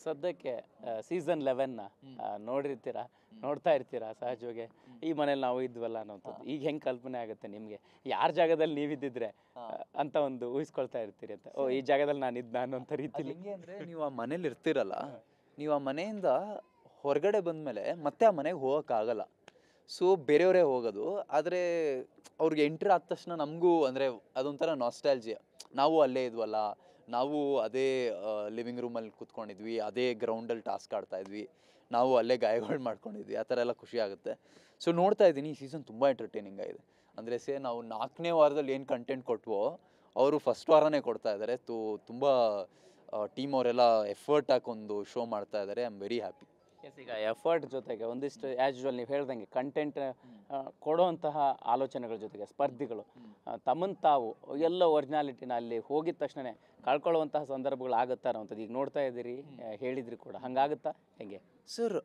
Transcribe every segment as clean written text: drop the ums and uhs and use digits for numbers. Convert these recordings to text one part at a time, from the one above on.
ಸದ್ಯಕ್ಕೆ ಸೀಸನ್ 11ನ ನೋಡಿರ್ತೀರಾ, ನೋಡ್ತಾ ಇರ್ತೀರಾ ಸಹಜವಾಗಿ. ಈ ಮನೇಲಿ ನಾವು ಇದ್ವಲ್ಲ ಅನ್ನೋಂಥದ್ದು ಈಗ ಹೆಂಗೆ ಕಲ್ಪನೆ ಆಗುತ್ತೆ ನಿಮಗೆ? ಯಾರ ಜಾಗದಲ್ಲಿ ನೀವಿದ್ದಿದ್ರೆ ಅಂತ ಒಂದು ಊಹಿಸ್ಕೊಳ್ತಾ ಇರ್ತೀರಿ ಅಂತ, ಓ ಈ ಜಾಗದಲ್ಲಿ ನಾನು ಇದ್ದ ಅನ್ನೋಂಥ ರೀತಿಲಿ. ಹೆಂಗೆ ಅಂದರೆ, ನೀವು ಆ ಮನೇಲಿ ಇರ್ತೀರಲ್ಲ, ನೀವು ಆ ಮನೆಯಿಂದ ಹೊರಗಡೆ ಬಂದಮೇಲೆ ಮತ್ತೆ ಆ ಮನೆಗೆ ಹೋಗೋಕ್ಕಾಗಲ್ಲ. ಸೊ ಬೇರೆಯವರೇ ಹೋಗೋದು. ಆದರೆ ಅವ್ರಿಗೆ ಎಂಟ್ರಿ ಆದ ತಕ್ಷಣ ನಮಗೂ ಅಂದರೆ ಅದೊಂಥರ ನಾಸ್ಟಾಲ್ಜಿಯಾ. ನಾವು ಅಲ್ಲೇ ಇದ್ವಲ್ಲ, ನಾವು ಅದೇ ಲಿವಿಂಗ್ ರೂಮಲ್ಲಿ ಕೂತ್ಕೊಂಡಿದ್ವಿ, ಅದೇ ಗ್ರೌಂಡಲ್ಲಿ ಟಾಸ್ಕ್ ಆಡ್ತಾಯಿದ್ವಿ, ನಾವು ಅಲ್ಲೇ ಗಾಯಗಳು ಮಾಡ್ಕೊಂಡಿದ್ವಿ, ಆ ಥರ ಎಲ್ಲ ಖುಷಿ ಆಗುತ್ತೆ. ಸೊ ನೋಡ್ತಾ ಇದ್ದೀನಿ, ಈ ಸೀಸನ್ ತುಂಬ ಎಂಟರ್ಟೈನಿಂಗ್ ಆಗಿದೆ. ಅಂದರೆ ನಾವು 4ನೇ ವಾರದಲ್ಲಿ ಏನು ಕಂಟೆಂಟ್ ಕೊಟ್ವೋ ಅವರು ಫಸ್ಟ್ ವಾರನೇ ಕೊಡ್ತಾ ಇದ್ದಾರೆ. ತುಂಬ ಟೀಮ್ ಅವರೆಲ್ಲ ಎಫರ್ಟ್ ಹಾಕೊಂಡು ಶೋ ಮಾಡ್ತಾ ಇದ್ದಾರೆ. I am very happy. Yes, ಈಗ ಎಫರ್ಟ್ ಜೊತೆಗೆ ಒಂದಿಷ್ಟು ಆ್ಯಸ್ ಯೂಶುವಲ್ ನೀವು ಹೇಳ್ದಂಗೆ ಕಂಟೆಂಟ್ ಕೊಡುವಂತಹ ಆಲೋಚನೆಗಳ ಜೊತೆಗೆ ಸ್ಪರ್ಧಿಗಳು ತಮ್ಮನ್ನು ತಾವು ಎಲ್ಲ ಒರಿಜಿನಾಲಿಟಿನ ಅಲ್ಲಿ ಹೋಗಿದ ತಕ್ಷಣ ಕಳ್ಕೊಳ್ಳುವಂತಹ ಸಂದರ್ಭಗಳು ಆಗುತ್ತಾ ಅನ್ನೋಂಥದ್ದು ಈಗ ನೋಡ್ತಾ ಇದ್ದೀರಿ, ಹೇಳಿದ್ರಿ ಕೂಡ. ಹಂಗಾಗುತ್ತಾ ಹೆಂಗೆ ಸರ್?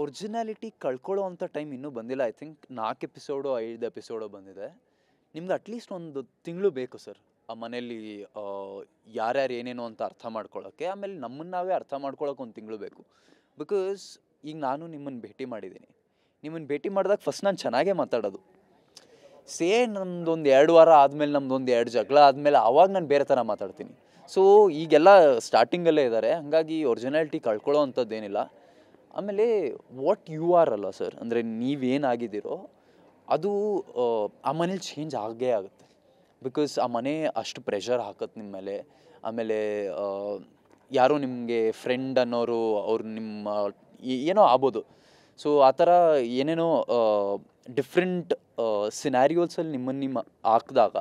ಒರಿಜಿನಾಲಿಟಿ ಕಳ್ಕೊಳ್ಳೋ ಅಂಥ ಟೈಮ್ ಇನ್ನೂ ಬಂದಿಲ್ಲ. ಐ ಥಿಂಕ್ 4 ಎಪಿಸೋಡು 5 ಎಪಿಸೋಡು ಬಂದಿದೆ. ನಿಮ್ಗೆ ಅಟ್ಲೀಸ್ಟ್ ಒಂದು ತಿಂಗಳು ಬೇಕು ಸರ್ ಆ ಮನೇಲಿ ಯಾರ್ಯಾರು ಏನೇನೋ ಅಂತ ಅರ್ಥ ಮಾಡ್ಕೊಳ್ಳೋಕ್ಕೆ. ಆಮೇಲೆ ನಮ್ಮನ್ನು ನಾವೇ ಅರ್ಥ ಮಾಡ್ಕೊಳ್ಳೋಕೆ ಒಂದು ತಿಂಗಳು ಬೇಕು. ಬಿಕಾಸ್ ಈಗ ನಾನು ನಿಮ್ಮನ್ನು ಭೇಟಿ ಮಾಡಿದ್ದೀನಿ. ನಿಮ್ಮನ್ನು ಭೇಟಿ ಮಾಡಿದಾಗ ಫಸ್ಟ್ ನಾನು ಚೆನ್ನಾಗೇ ಮಾತಾಡೋದು. ನಮ್ಮದೊಂದು 2 ವಾರ ಆದಮೇಲೆ, ನಮ್ಮದೊಂದು 2 ಜಗಳ ಆದಮೇಲೆ ಆವಾಗ ನಾನು ಬೇರೆ ಥರ ಮಾತಾಡ್ತೀನಿ. ಸೊ ಈಗೆಲ್ಲ ಸ್ಟಾರ್ಟಿಂಗಲ್ಲೇ ಇದ್ದಾರೆ, ಹಾಗಾಗಿ ಒರಿಜಿನಾಲಿಟಿ ಕಳ್ಕೊಳ್ಳೋ ಅಂಥದ್ದೇನಿಲ್ಲ. ಆಮೇಲೆ ವಾಟ್ ಯು ಆರ್ ಅಲ್ಲ ಸರ್, ಅಂದರೆ ನೀವೇನಾಗಿದ್ದೀರೋ ಅದು ಆ ಮನೇಲಿ ಚೇಂಜ್ ಆಗೇ ಆಗುತ್ತೆ. ಬಿಕಾಸ್ ಆ ಮನೆ ಅಷ್ಟು ಪ್ರೆಷರ್ ಹಾಕತ್ತೆ ನಿಮ್ಮ ಮೇಲೆ. ಆಮೇಲೆ ಯಾರೋ ನಿಮಗೆ ಫ್ರೆಂಡ್ ಅನ್ನೋರು ಅವ್ರು ನಿಮ್ಮ ಏನೋ ಆಗ್ಬೋದು. ಸೊ ಆ ಥರ ಏನೇನೋ ಡಿಫ್ರೆಂಟ್ ಸಿನಾರಿಯೋಸಲ್ಲಿ ನಿಮ್ಮ ಹಾಕಿದಾಗ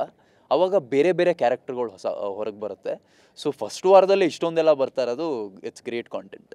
ಆವಾಗ ಬೇರೆ ಬೇರೆ ಕ್ಯಾರೆಕ್ಟರ್ಗಳು ಹೊರಗೆ ಬರುತ್ತೆ. ಸೊ ಫಸ್ಟ್ ವಾರದಲ್ಲೇ ಇಷ್ಟೊಂದೆಲ್ಲ ಬರ್ತಾ ಇರೋದು, ಇಟ್ಸ್ ಗ್ರೇಟ್ ಕಾಂಟೆಂಟ್.